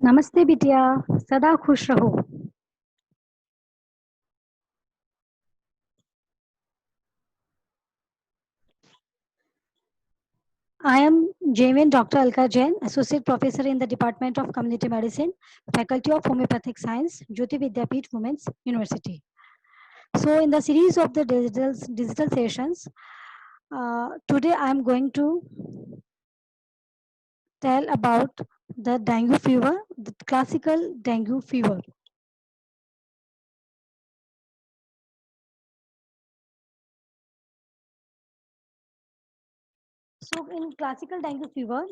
नमस्ते बिटिया, सदा खुश रहो। I am Jamin Dr. Alka Jain, Associate Professor in the Department of Community Medicine, Faculty of Homeopathic Science, Jyoti Vidyapeeth Women's University. So, in the series of the digital sessions, today I am going to tell about the dengue fever, the classical dengue fever. So in classical dengue fever,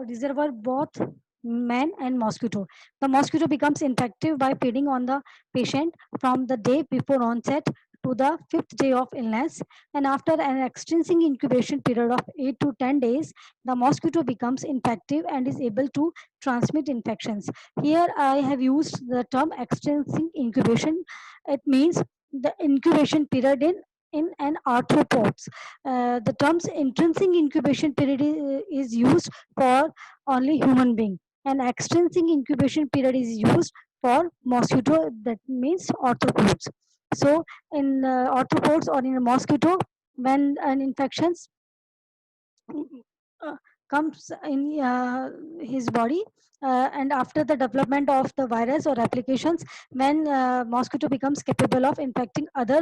reservoir both man and mosquito. The mosquito becomes infective by feeding on the patient from the day before onset to the fifth day of illness. And after an extensive incubation period of 8 to 10 days, the mosquito becomes infective and is able to transmit infections. Here I have used the term extensive incubation. It means the incubation period in an arthropods. The terms intrinsic incubation period is used for only human being, and extrinsic incubation period is used for mosquito, that means arthropods. So in arthropods or in a mosquito, when an infections uh, comes in his body, and after the development of the virus or applications, when mosquito becomes capable of infecting other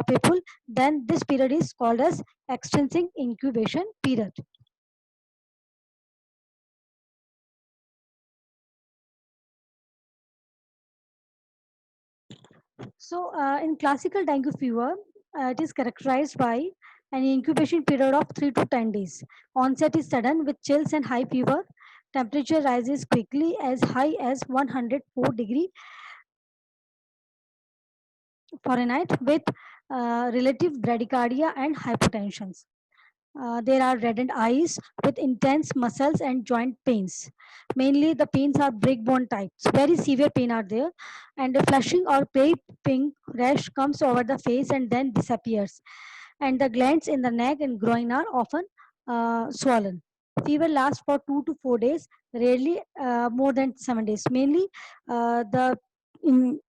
people, then this period is called as extensive incubation period. So in classical dengue fever, it is characterized by an incubation period of 3 to 10 days. Onset is sudden with chills and high fever. Temperature rises quickly as high as 104 Fahrenheit with relative bradycardia and hypotensions. There are reddened eyes with intense muscles and joint pains. Mainly the pains are break bone types. Very severe pain are there. And the flushing or pale pink rash comes over the face and then disappears. And the glands in the neck and groin are often swollen. Fever lasts for 2 to 4 days, rarely more than 7 days. Mainly the in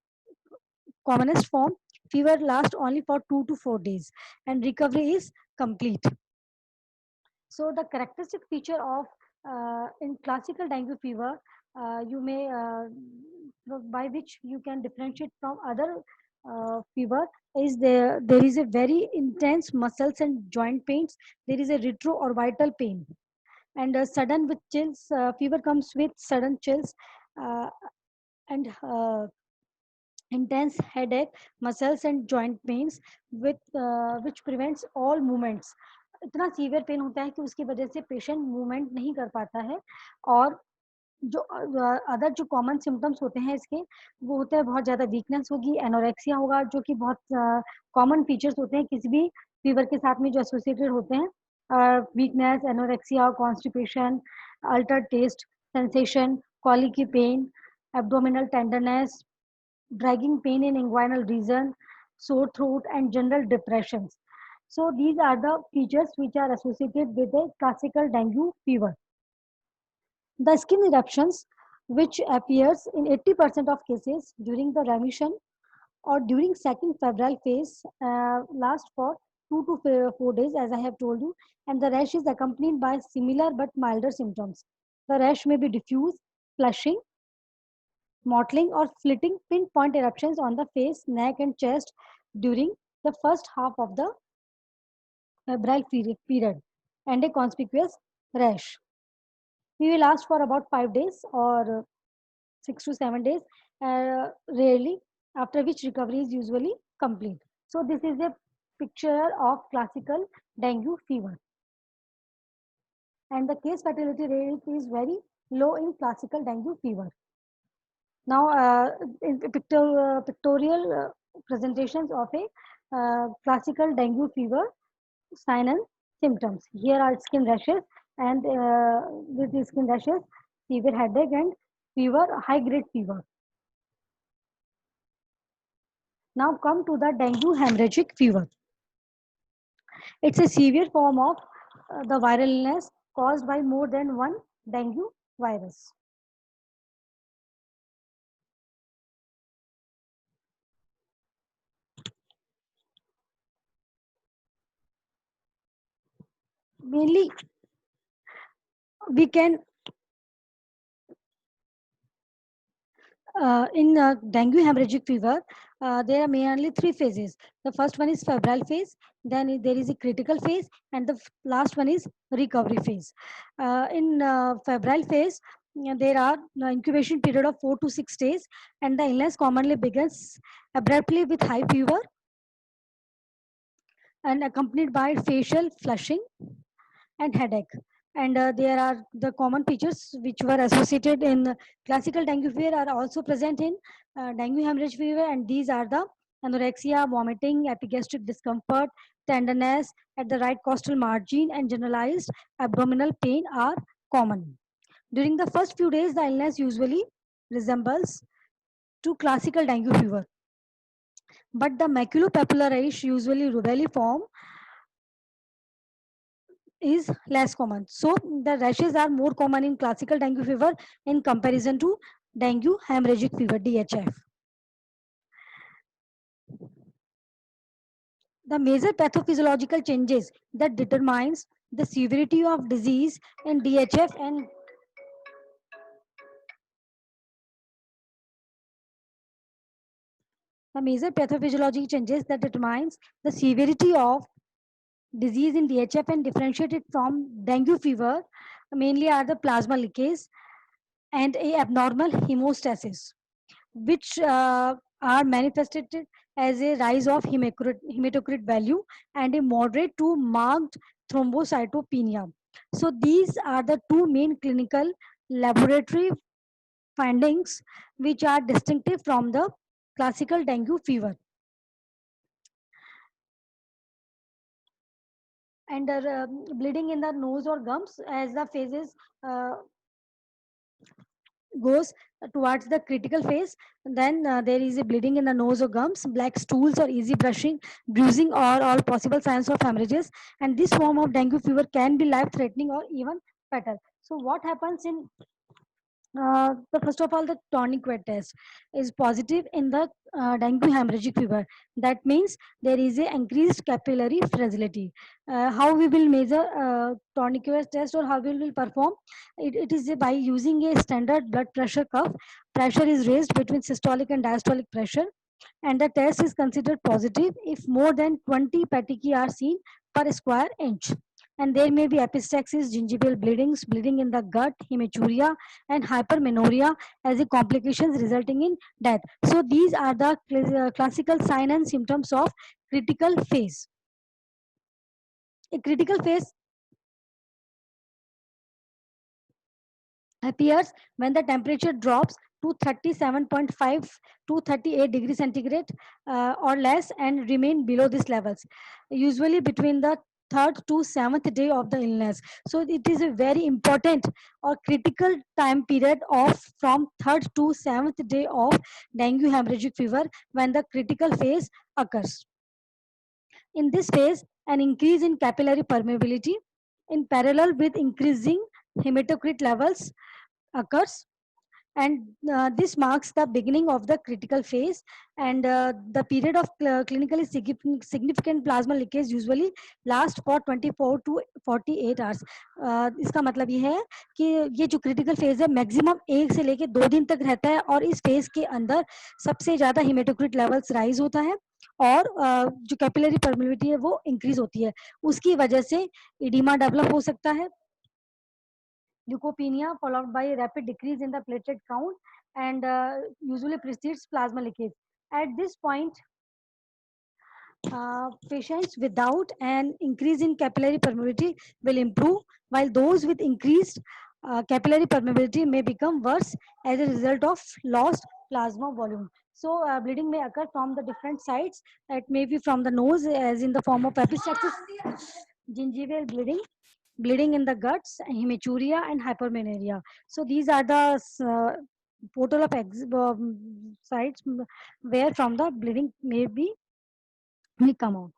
commonest form, fever lasts only for 2 to 4 days and recovery is complete. So the characteristic feature of in classical dengue fever, you may by which you can differentiate from other fever, is there is a very intense muscles and joint pains. There is a retro or vital pain, and sudden with chills. Fever comes with sudden chills and intense headache, muscles and joint pains with which prevents all movements. इतना severe pain होता है कि उसकी वजह से patient movement नहीं कर पाता है। और जो अदर जो कॉमन सिम्टम्स होते हैं इसके, वो होता है बहुत ज़्यादा वीकनेस होगी, एनोरेक्सिया होगा, जो कि बहुत कॉमन फीचर्स होते हैं किसी भी फीवर के साथ में जो एसोसिएटेड होते हैं। Weakness, anorexia, constipation, alter taste, sensation, colicky pain, abdominal tenderness, dragging pain in inguinal region, sore throat, and general depressions. So these are the features which are associated with a classical dengue fever. The skin eruptions, which appears in 80% of cases during the remission or during second febrile phase, last for 2 to 4 days, as I have told you, and the rash is accompanied by similar but milder symptoms. The rash may be diffuse, flushing, mottling or flitting pinpoint eruptions on the face, neck, and chest during the first half of the febrile period, and a conspicuous rash. We will last for about 5 days or 6 to 7 days, rarely, after which recovery is usually complete. So, this is a picture of classical dengue fever. And the case fatality rate is very low in classical dengue fever. Now, pictorial presentations of a classical dengue fever sign and symptoms. Here are skin rashes, and with the skin rashes, severe headache and fever, high grade fever. Now, come to the dengue hemorrhagic fever. It's a severe form of the viral illness caused by more than one dengue virus. mainly we can in dengue hemorrhagic fever, there are mainly three phases. The first one is febrile phase, then there is a critical phase, and the last one is recovery phase. In febrile phase, there are incubation period of 4 to 6 days, and the illness commonly begins abruptly with high fever and accompanied by facial flushing and headache. And there are the common features which were associated in classical dengue fever are also present in dengue hemorrhage fever, and these are the anorexia, vomiting, epigastric discomfort, tenderness at the right costal margin, and generalized abdominal pain are common. During the first few days, the illness usually resembles to classical dengue fever, but the maculopapular usually rubelliform, is less common. So the rashes are more common in classical dengue fever in comparison to dengue hemorrhagic fever DHF. The major pathophysiological changes that determines the severity of disease in DHF and the major pathophysiological changes that determines the severity of disease in DHF and differentiated from dengue fever mainly are the plasma leakage and a abnormal hemostasis, which are manifested as a rise of hematocrit value and a moderate to marked thrombocytopenia. So these are the two main clinical laboratory findings which are distinctive from the classical dengue fever. And bleeding in the nose or gums as the phases goes towards the critical phase, then there is a bleeding in the nose or gums, black stools or easy brushing, bruising, or all possible signs of hemorrhages. And this form of dengue fever can be life threatening or even fatal. So what happens in the first of all, the tourniquet test is positive in the dengue hemorrhagic fever. That means there is a increased capillary fragility. How we will measure tourniquet test, or how we will perform? It is by using a standard blood pressure curve. Pressure is raised between systolic and diastolic pressure, and the test is considered positive if more than 20 petechiae are seen per square inch. And there may be epistaxis, gingival bleedings, bleeding in the gut, hematuria, and hypermenorrhea as a complications resulting in death. So these are the classical sign and symptoms of critical phase. A critical phase appears when the temperature drops to 37.5 to 38 degrees centigrade or less and remain below these levels, usually between the third to seventh day of the illness. So it is a very important or critical time period of from third to seventh day of dengue hemorrhagic fever when the critical phase occurs. In this phase, an increase in capillary permeability in parallel with increasing hematocrit levels occurs, and this marks the beginning of the critical phase. And the period of clinically significant plasma leakage usually last for 24 to 48 hours. इसका मतलब ये है कि ये जो critical phase है maximum 1 से लेके 2 दिन तक रहता है, और इस फेज के अंदर सबसे ज्यादा हिमेटोक्रिट लेवल्स राइज होता है और जो कैपिलरी परमिलिटी है वो इंक्रीज होती है, उसकी वजह से इडीमा डेवलप हो सकता है, leukopenia followed by a rapid decrease in the platelet count, and usually precedes plasma leakage. At this point, patients without an increase in capillary permeability will improve, while those with increased capillary permeability may become worse as a result of lost plasma volume. So, bleeding may occur from the different sides. It may be from the nose, as in the form of epistaxis, gingival bleeding, bleeding in the guts, hematuria, and hypermenorrhea. So these are the total of sites where from the bleeding may come out.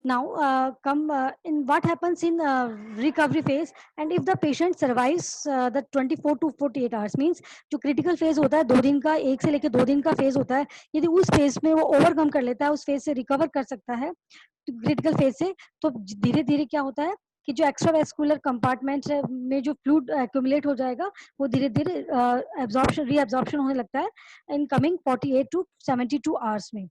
Now come in what happens in recovery phase, and if the patient survives the 24 to 48 hours, means जो critical phase होता है 2 दिन का, 1 से लेके 2 दिन का phase होता है, यदि उस phase में वो overcome कर लेता है, उस phase से recover कर सकता है क्रिटिकल फेज से, तो धीरे धीरे क्या होता है कि जो एक्स्ट्रावेस्कुलर कंपार्टमेंट में जो फ्लूइड एक्यूमुलेट हो जाएगा, वो धीरे धीरे एब्जॉर्प्शन रीअब्जॉर्प्शन होने लगता है इन कमिंग 48 to 72 आवर्स में.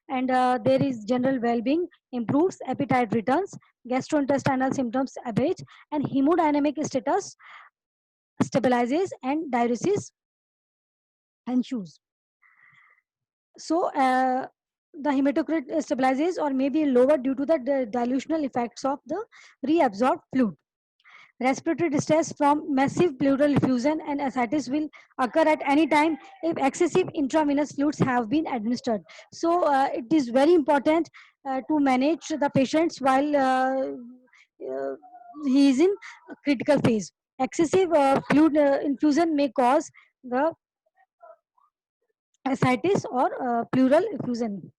And there is general well-being improves, appetite returns, gastrointestinal symptoms abate, and hemodynamic status stabilizes, and diuresis ensues. So the hematocrit stabilizes or may be lower due to the dilutional effects of the reabsorbed fluid. Respiratory distress from massive pleural effusion and ascites will occur at any time if excessive intravenous fluids have been administered. So it is very important to manage the patients while he is in critical phase. Excessive fluid infusion may cause the ascites or pleural effusion.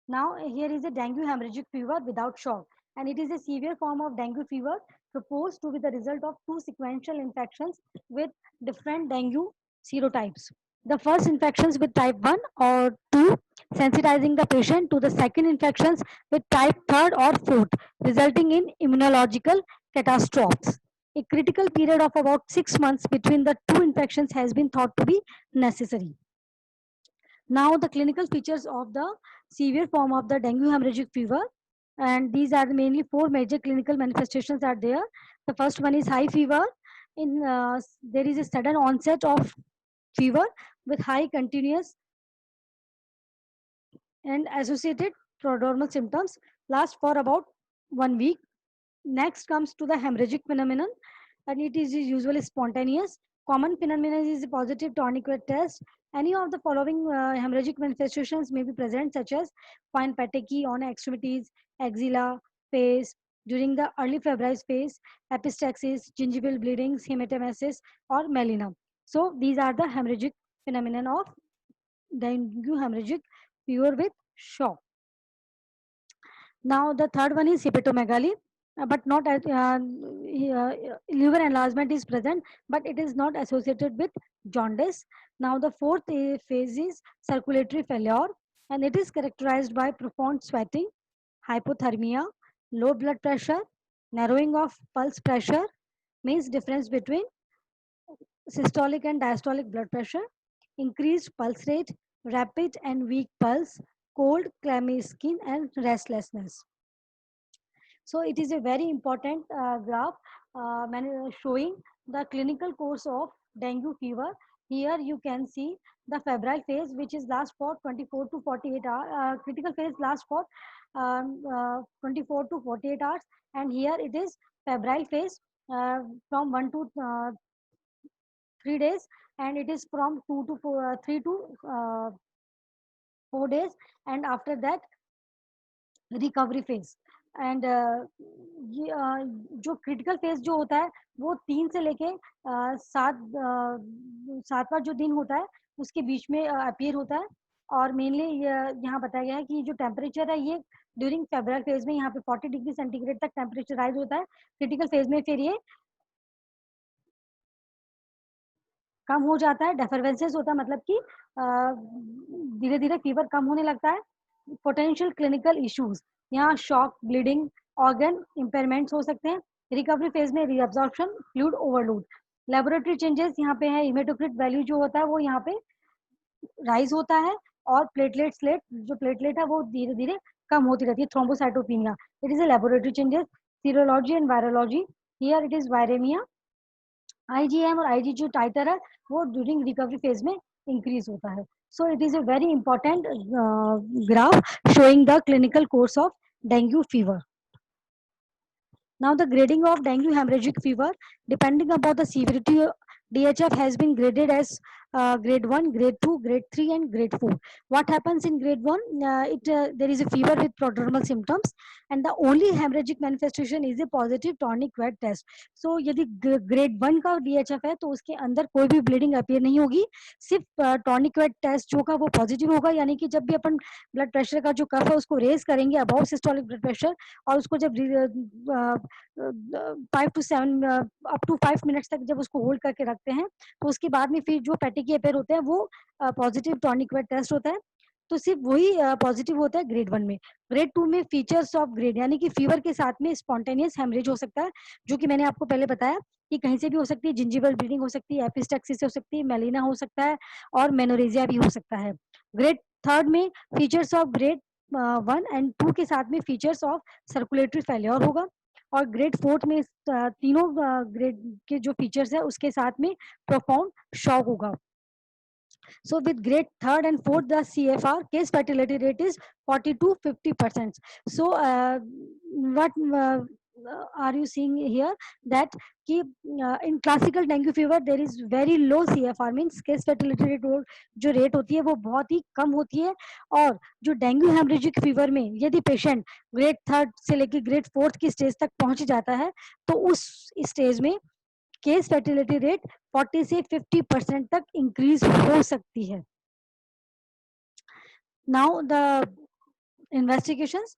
Now, here is a dengue hemorrhagic fever without shock, and it is a severe form of dengue fever proposed to be the result of two sequential infections with different dengue serotypes. The first infections with type 1 or 2, sensitizing the patient to the second infections with type 3rd or 4th, resulting in immunological catastrophes. A critical period of about 6 months between the two infections has been thought to be necessary. Now, the clinical features of the severe form of the dengue hemorrhagic fever, and these are mainly four major clinical manifestations are there. The first one is high fever. There is a sudden onset of fever with high continuous and associated prodromal symptoms, last for about 1 week. Next comes to the hemorrhagic phenomenon, and it is usually spontaneous. Common phenomenon is a positive tourniquet test. Any of the following hemorrhagic manifestations may be present, such as fine petechiae on extremities, axilla, face, during the early febrile phase, epistaxis, gingival bleedings, hematemesis, or melena. So these are the hemorrhagic phenomenon of dengue hemorrhagic fever with shock. Now the third one is hepatomegaly, but not liver enlargement is present, but it is not associated with jaundice. Now the fourth phase is circulatory failure, and it is characterized by profound sweating, hypothermia, low blood pressure, narrowing of pulse pressure, means difference between systolic and diastolic blood pressure, increased pulse rate, rapid and weak pulse, cold, clammy skin, and restlessness. So it is a very important graph showing the clinical course of dengue fever. Here you can see the febrile phase, which is last for 24 to 48 hours. Critical phase lasts for 24 to 48 hours, and here it is febrile phase from 1 to 3 days, and it is from 3 to 4 days, and after that recovery phase. And जो critical phase जो होता है वो 3 से लेके 7वां जो दिन होता है उसके बीच में अपीयर होता है. और मेनली यहाँ बताया गया है कि जो टेम्परेचर है ये ड्यूरिंग फेब्रुअरी फेज में यहाँ पे 40 डिग्री सेंटीग्रेड तक टेम्परेचर राइज होता है. क्रिटिकल फेज में फिर ये कम हो जाता है, डेफरवेंसेस होता है, मतलब कि धीरे धीरे फीवर कम होने लगता है. पोटेंशियल क्लिनिकल इश्यूज, यहाँ शॉक, ब्लीडिंग, ऑर्गन इम्पेयरमेंट्स हो सकते हैं. रिकवरी फेज में reabsorption, fluid overload. Laboratory changes यहाँ पे है, हिमेटोक्रिट वैल्यू जो होता है वो यहाँ पे राइज होता है, और जो प्लेटलेट है वो धीरे धीरे कम होती रहती है. Thrombocytopenia, it is a laboratory changes. Serology and virology, here it is viraemia. IgM और आईजी जो टाइटर है वो ड्यूरिंग रिकवरी फेज में इंक्रीज होता है. So it is a very important graph showing the clinical course of dengue fever. Now the grading of dengue hemorrhagic fever, depending upon the severity, DHF has been graded as grade 1, grade 2, grade 3, and grade 4. What happens in grade 1? There is a fever with prodromal symptoms, and the only hemorrhagic manifestation is a positive tonic wet test. So यदि grade 1 का DHF है तो उसके अंदर कोई भी bleeding appear नहीं होगी, सिर्फ टॉनिक वेट टेस्ट जो का वो पॉजिटिव होगा, यानी कि जब भी अपन ब्लड प्रेशर का जो कफ है उसको रेज करेंगे अबाउट सिस्टोलिक ब्लड प्रेशर, और उसको जब 5 to 7 अप टू 5 मिनट्स तक जब उसको होल्ड करके रखते हैं, तो उसके बाद में फिर जो पैटिकी अपेयर होते हैं वो पॉजिटिव टॉनिक वेट टेस्ट होता है। तो सिर्फ वही पॉजिटिव होता है ग्रेड 1 में। ग्रेड 2 में फीचर्स ऑफ ग्रेड, यानी कि फीवर के साथ में स्पॉन्टेनियस हेमरेज हो सकता है, जो कि मैंने आपको पहले बताया कि कहीं से भी हो सकती है, जिंजिवल ब्लीडिंग हो सकती है, एपिस्टेक्सिस हो सकती है, मेलिना हो सकता है, और मेनोरेजिया भी हो सकता है। ग्रेड 3 में फीचर्स ऑफ ग्रेड 1 एंड 2 के साथ में फीचर्स ऑफ सर्कुलेटरी फेल्योर होगा, और ग्रेड 4 में तीनों ग्रेड के जो फीचर्स है उसके साथ में प्रोफाउंड शॉक होगा। So with grade 3rd and 4th, the CFR case fatality rate is 40 to 50%. So what are you seeing here that कि in classical dengue fever there is very low CFR, means case fatality rate जो rate होती है वो बहुत ही कम होती है, और जो डेंगू हेमरेजिक फीवर में यदि पेशेंट ग्रेड 3rd से लेकर ग्रेड 4th की स्टेज तक पहुंच जाता है तो उस स्टेज में केस फर्टिलिटी रेट 40 से 50% तक इंक्रीज हो सकती है। Now the investigations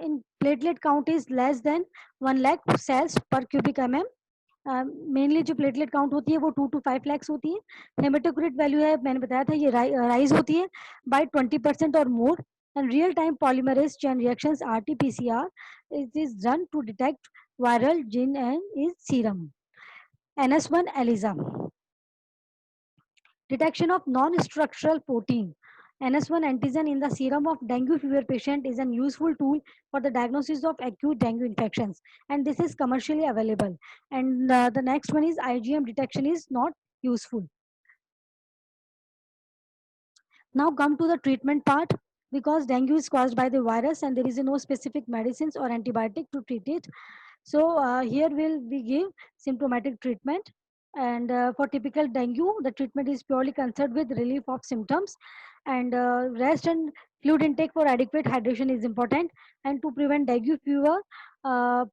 in platelet count is less than 1 lakh cells per cubic mm। Mainly जो प्लेटलेट काउंट होती है वो 2 to 5 lakhs होती है। हेमेटोक्रिट वैल्यू है, मैंने बताया था ये राइज होती है बाय 20% और मोर, and real time polymerase chain reactions RT-PCR it is done to detect viral gene and is serum। NS1 ELISA, detection of non-structural protein. NS1 antigen in the serum of dengue fever patient is a useful tool for the diagnosis of acute dengue infections, and this is commercially available. And the next one is IgM detection is not useful. Now come to the treatment part. Because dengue is caused by the virus and there is no specific medicines or antibiotic to treat it, so here we give symptomatic treatment. And for typical dengue, the treatment is purely concerned with relief of symptoms, and rest and fluid intake for adequate hydration is important. And to prevent dengue fever,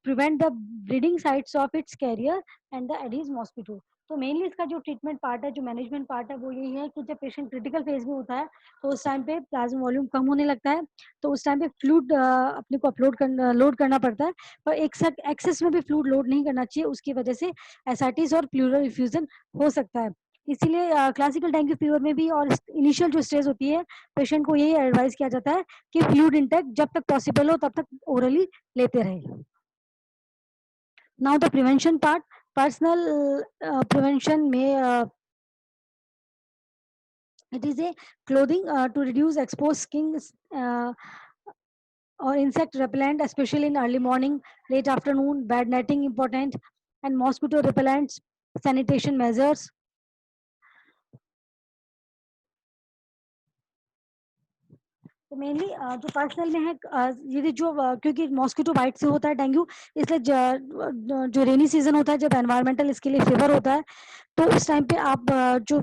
prevent the breeding sites of its carrier and the Aedes mosquito. तो mainly इसका जो treatment part है, जो management part है, वो यही है कि जब पेशेंट क्रिटिकल फेज में होता है तो उस टाइम पे प्लाज्मा वॉल्यूम कम होने लगता है, तो उस टाइम पे फ्लूइड अपने को लोड करना पड़ता है, पर एक साथ एक्सेस में भी फ्लूइड लोड नहीं करना चाहिए, उसकी वजह से एसआरटीज और प्लूरल इफ्यूजन हो सकता है। इसीलिए क्लासिकल डेंगू फीवर में भी और इनिशियल जो स्टेज होती है, पेशेंट को यही एडवाइस किया जाता है कि फ्लूइड इंटेक जब तक पॉसिबल हो तब तक ओरली लेते रहे। Now the prevention part, personal prevention may it is a clothing to reduce exposed skin uh, or insect repellent, especially in early morning, late afternoon, bed netting important, and mosquito repellents, sanitation measures. तो mainly जो personal में है, यदि जो क्योंकि mosquito bite से होता है डेंगू, इसलिए जो रेनी सीजन होता है, जब एनवायरमेंटल इसके लिए फेवर होता है, तो उस टाइम पे आप जो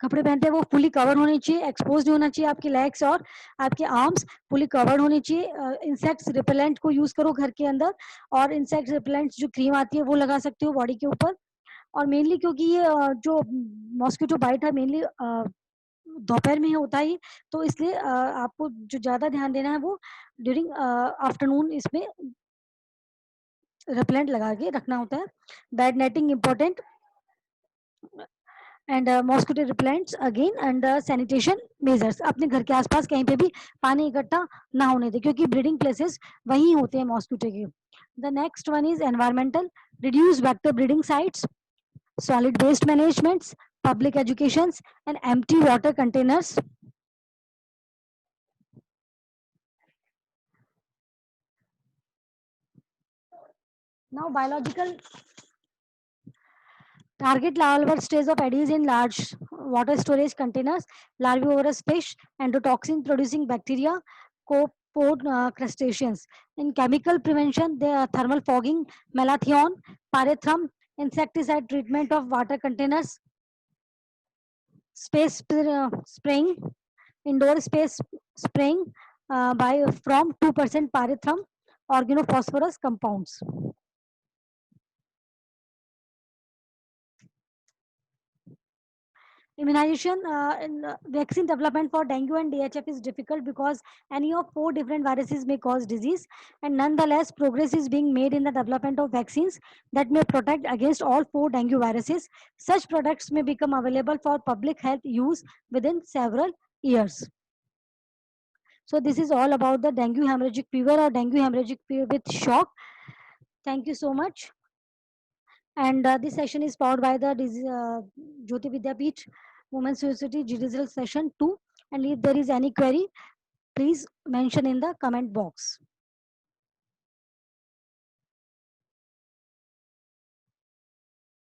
कपड़े पहनते हैं वो फुली कवर होने चाहिए, एक्सपोज नहीं होना चाहिए आपके लेग्स और आपके आर्म्स फुली कवर्ड होने चाहिए। इंसेक्ट्स रिपेलेंट को यूज करो घर के अंदर, और इंसेक्ट रिपेलेंट जो क्रीम आती है वो लगा सकते हो बॉडी के ऊपर। और मेनली क्योंकि ये जो मॉस्किटो बाइट है मेनली दोपहर में होता है, तो इसलिए आपको जो ज्यादा ध्यान देना है वो ड्यूरिंग आफ्टरनून इसमें रिपेलेंट लगा के रखना होता है। Bed netting important, and mosquito repellents again, and sanitation measures, अपने घर के आसपास कहीं पे भी पानी इकट्ठा ना होने दे, क्योंकि ब्रीडिंग प्लेसेस वही होते हैं मॉस्किटो के। The next one is environmental, reduce vector breeding sites, solid waste managements, public educations, and empty water containers. Now, biological target larval stage of Aedes in large water storage containers, larvivorous fish, endotoxin producing bacteria, copod crustaceans. In chemical prevention, there are thermal fogging, malathion, pyrethrum, insecticide treatment of water containers. space spraying, indoor space spraying by from 2% pyrethrum organophosphorus compounds. Immunization in vaccine development for dengue and DHF is difficult because any of four different viruses may cause disease, and nonetheless, progress is being made in the development of vaccines that may protect against all four dengue viruses. Such products may become available for public health use within several years. So, this is all about the dengue hemorrhagic fever or dengue hemorrhagic fever with shock. Thank you so much. And this session is powered by the Jyoti Vidyapeeth Women's University Digital Session 2. And if there is any query, please mention in the comment box.